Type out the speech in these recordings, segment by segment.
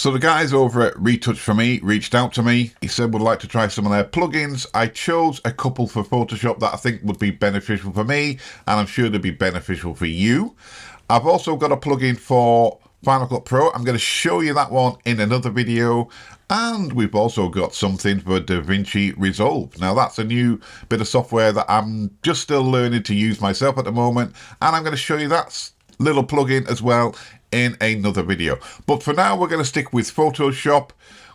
So the guys over at Retouch4me reached out to me. He said would like to try some of their plugins. I chose a couple for Photoshop that I think would be beneficial for me, and I'm sure they'd be beneficial for you. I've also got a plugin for Final Cut Pro. I'm going to show you that one in another video. And we've also got something for DaVinci Resolve. Now that's a new bit of software that I'm just still learning to use myself at the moment. And I'm going to show you that little plugin as well in another video. But for now, we're going to stick with Photoshop.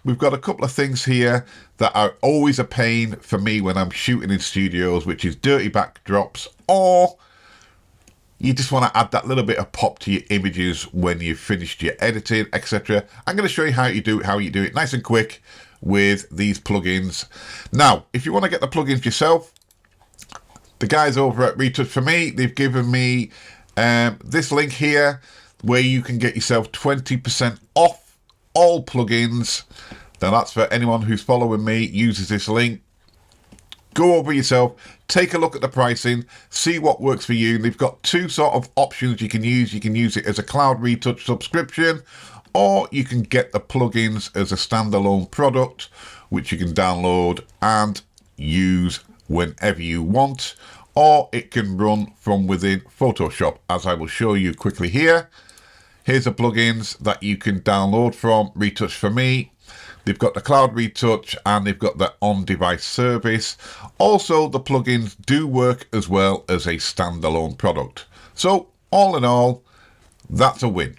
We've got a couple of things here that are always a pain for me when I'm shooting in studios, which is dirty backdrops, or you just want to add that little bit of pop to your images when you've finished your editing, etc. I'm going to show you how you do it nice and quick with these plugins. Now, if you want to get the plugins yourself, the guys over at Retouch4me, they've given me this link here where you can get yourself 20% off all plugins. Now that's for anyone who's following me, uses this link. Go over yourself, take a look at the pricing, see what works for you. They've got two sort of options you can use. You can use it as a cloud retouch subscription, or you can get the plugins as a standalone product, which you can download and use whenever you want, or it can run from within Photoshop, as I will show you quickly here. Here's the plugins that you can download from Retouch4me. They've got the cloud retouch and they've got the on-device service. Also, the plugins do work as well as a standalone product. So, all in all, that's a win.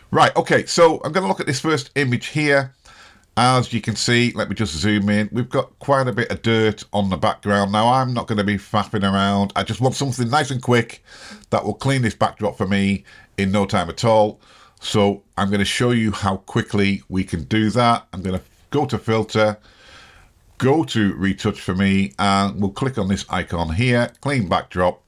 Right, okay, so I'm going to look at this first image here. As you can see, let me just zoom in. We've got quite a bit of dirt on the background. Now, I'm not going to be faffing around. I just want something nice and quick that will clean this backdrop for me in no time at all. So, I'm going to show you how quickly we can do that. I'm going to go to filter, go to Retouch4me, and we'll click on this icon here, clean backdrop.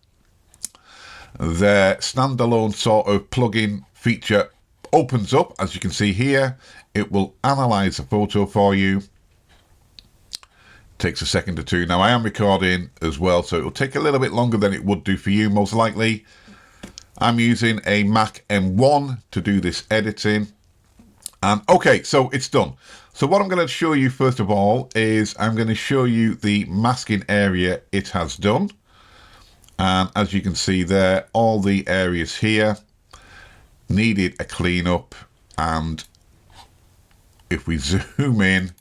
The standalone sort of plugin feature opens up, as you can see here. It will analyze the photo for you. Takes a second or two. Now I am recording as well, so it will take a little bit longer than it would do for you, most likely. I'm using a Mac M1 to do this editing. And okay, so it's done. So what I'm going to show you first of all is I'm going to show you the masking area it has done. And as you can see there, all the areas here needed a cleanup. And if we zoom in,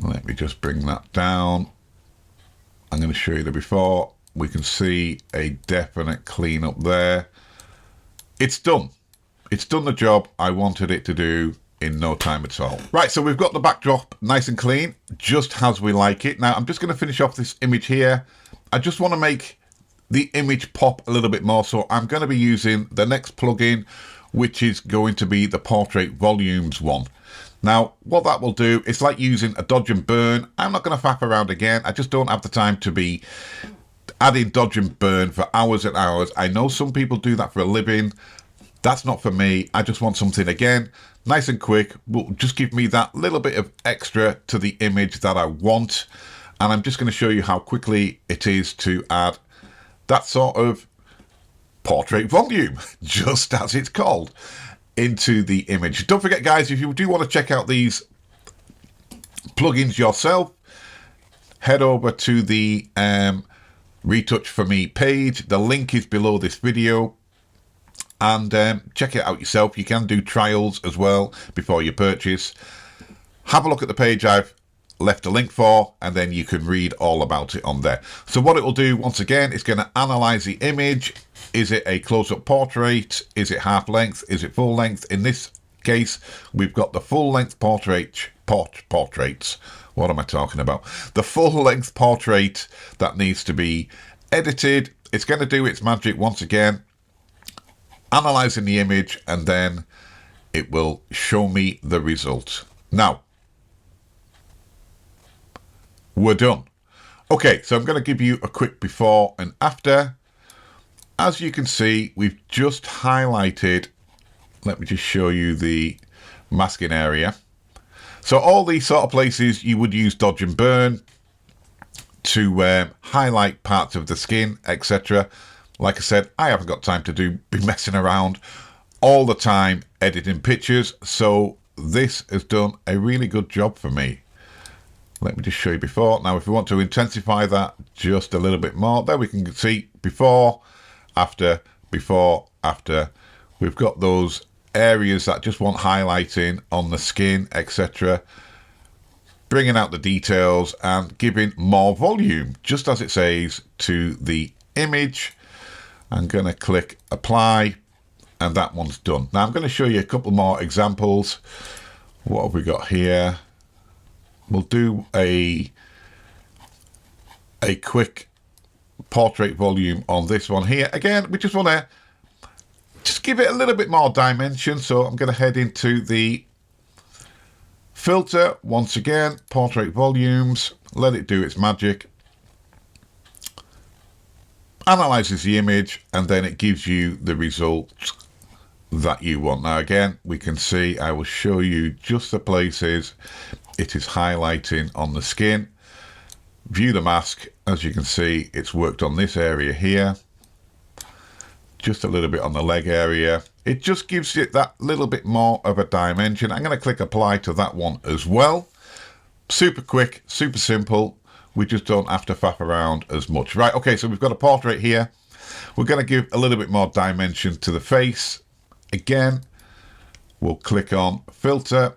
let me just bring that down. I'm going to show you the before. We can see a definite cleanup there. It's done. It's done the job I wanted it to do in no time at all. Right, so we've got the backdrop nice and clean, just as we like it. Now, I'm just going to finish off this image here. I just want to make the image pop a little bit more, so I'm going to be using the next plugin, which is going to be the Portrait Volumes one. Now, what that will do, it's like using a dodge and burn. I'm not going to faff around again. I just don't have the time to be adding dodge and burn for hours and hours. I know some people do that for a living. That's not for me. I just want something, again, nice and quick. Will just give me that little bit of extra to the image that I want. And I'm just going to show you how quickly it is to add that sort of portrait volume, just as it's called, into the image. Don't forget, guys, if you do want to check out these plugins yourself, head over to the Retouch4me page. The link is below this video. And check it out yourself. You can do trials as well before you purchase. Have a look at the page I've left a link for, and then you can read all about it on there. So what it will do, once again, it's going to analyze the image. Is it a close-up portrait? Is it half length? Is it full length? In this case, we've got the full-length portraits. What am I talking about? The full-length portrait that needs to be edited. It's going to do its magic once again, analyzing the image, and then it will show me the result. Now, we're done. Okay, so I'm going to give you a quick before and after. As you can see, we've just highlighted, let me just show you the masking area. So all these sort of places you would use dodge and burn to highlight parts of the skin, etc. Like I said, I haven't got time to be messing around all the time editing pictures, so this has done a really good job for me. Let me just show you before. Now, if we want to intensify that just a little bit more, there we can see before, after, before, after. We've got those areas that just want highlighting on the skin, etc. Bringing out the details and giving more volume, just as it says, to the image. I'm going to click apply, and that one's done. Now I'm going to show you a couple more examples. What have we got here? We'll do a quick portrait volume on this one here. Again, we just want to just give it a little bit more dimension. So I'm going to head into the filter once again, portrait volumes, let it do its magic. Analyzes the image, and then it gives you the results that you want. Now again, we can see, I will show you just the places it is highlighting on the skin. View the mask. As you can see, it's worked on this area here, just a little bit on the leg area. It just gives it that little bit more of a dimension. I'm going to click apply to that one as well. Super quick, super simple. We just don't have to faff around as much. Right, okay, so we've got a portrait here. We're going to give a little bit more dimension to the face. Again, we'll click on filter,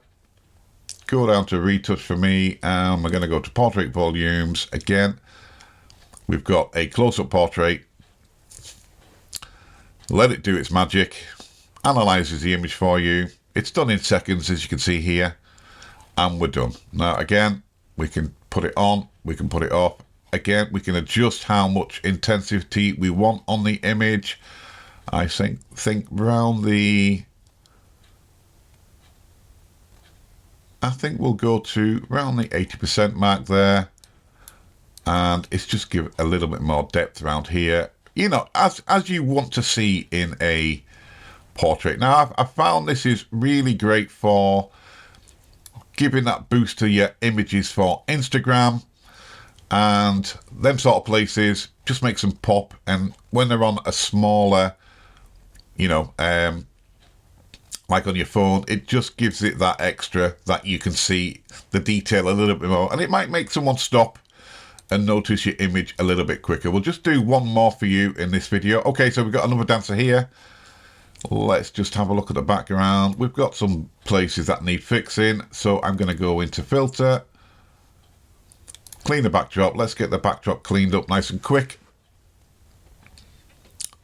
go down to Retouch4me, and we're going to go to portrait volumes. Again, we've got a close-up portrait. Let it do its magic. Analyzes the image for you. It's done in seconds, as you can see here, and we're done. Now again, we can put it on, we can put it off. Again, we can adjust how much intensity we want on the image. I think around the, I think we'll go to around the 80% mark there, and it's just give a little bit more depth around here, you know, as you want to see in a portrait. Now I've found this is really great for giving that boost to your images for Instagram and them sort of places. Just makes them pop, and when they're on a smaller, you know, like on your phone, it just gives it that extra that you can see the detail a little bit more, and it might make someone stop and notice your image a little bit quicker. We'll just do one more for you in this video. Okay, so we've got another dancer here. Let's just have a look at the background. We've got some places that need fixing, so I'm going to go into filter, clean the backdrop. Let's get the backdrop cleaned up nice and quick.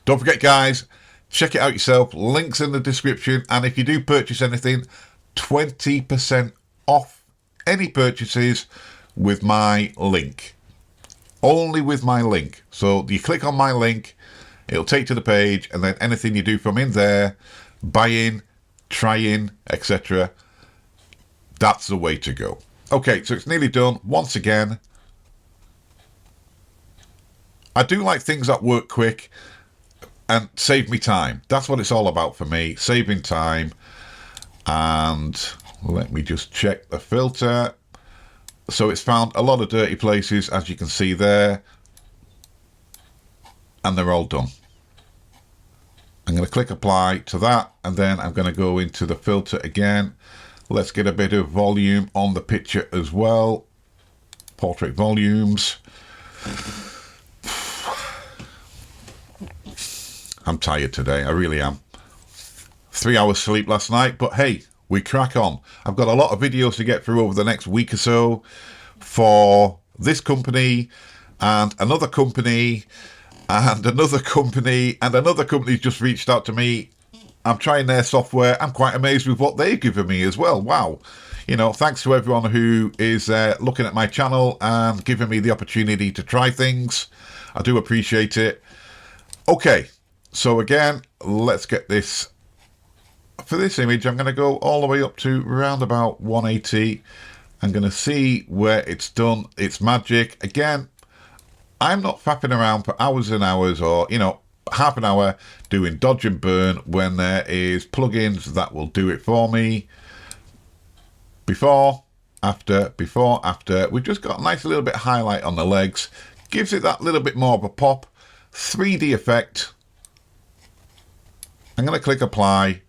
Don't forget, guys, check it out yourself. Links in the description, and if you do purchase anything, 20% off any purchases with my link. Only with my link. So you click on my link, it'll take you to the page, and then anything you do from in there, buying, trying, etc., that's the way to go. Okay, so it's nearly done. Once again, I do like things that work quick and save me time. That's what it's all about for me, saving time. And let me just check the filter. So it's found a lot of dirty places, as you can see there, and they're all done. I'm going to click apply to that, and then I'm going to go into the filter again. Let's get a bit of volume on the picture as well. Portrait volumes. I'm tired today, I really am. 3 hours sleep last night, but hey, we crack on. I've got a lot of videos to get through over the next week or so for this company and another company and another company and another company's just reached out to me. I'm trying their software. I'm quite amazed with what they've given me as well. Wow. You know, thanks to everyone who is looking at my channel and giving me the opportunity to try things. I do appreciate it. Okay, so again, let's get this. For this image, I'm going to go all the way up to around about 180. I'm going to see where it's done its magic. Again, I'm not faffing around for hours and hours, or, you know, half an hour doing dodge and burn when there is plugins that will do it for me. Before, after, before, after. We've just got a nice little bit of highlight on the legs. Gives it that little bit more of a pop. 3D effect. I'm going to click apply.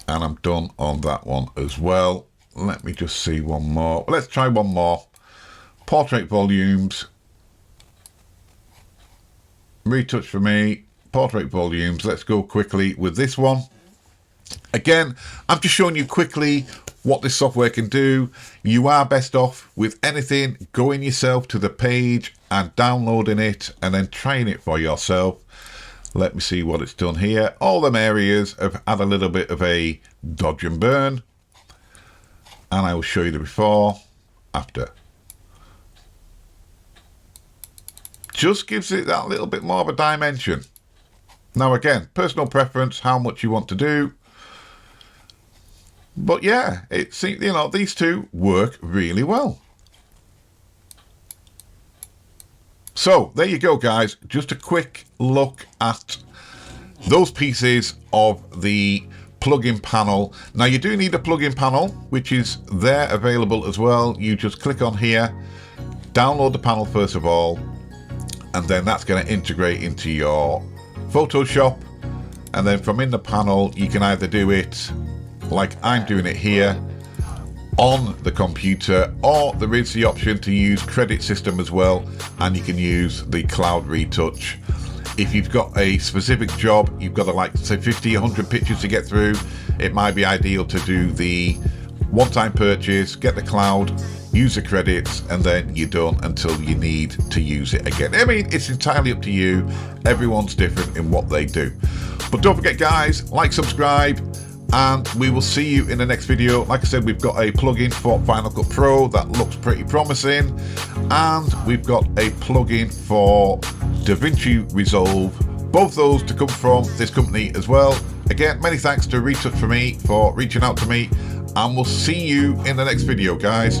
And I'm done on that one as well. Let me just see one more. Let's try one more. Portrait Volumes. Retouch for me. Portrait Volumes. Let's go quickly with this one. Again, I'm just showing you quickly what this software can do. You are best off with anything going yourself to the page and downloading it and then trying it for yourself. Let me see what it's done here. All them areas have had a little bit of a dodge and burn. And I will show you the before, after. Just gives it that little bit more of a dimension. Now again, personal preference, how much you want to do. But yeah, it seems, you know, these two work really well. So there you go, guys. Just a quick look at those pieces of the plugin panel. Now you do need a plugin panel, which is there available as well. You just click on here, download the panel first of all, and then that's going to integrate into your Photoshop. And then from in the panel, you can either do it like I'm doing it here on the computer, or there is the option to use credit system as well, and you can use the cloud retouch. If you've got a specific job, you've got to, like, say 50, 100 pictures to get through, it might be ideal to do the one-time purchase, get the cloud, use the credits, and then you're done until you need to use it again. I mean, it's entirely up to you. Everyone's different in what they do. But don't forget, guys, like, subscribe, and we will see you in the next video. Like I said, we've got a plugin for Final Cut Pro that looks pretty promising, and we've got a plugin for DaVinci Resolve. Both those to come from this company as well. Again, many thanks to Retouch4me for reaching out to me, and we'll see you in the next video, guys.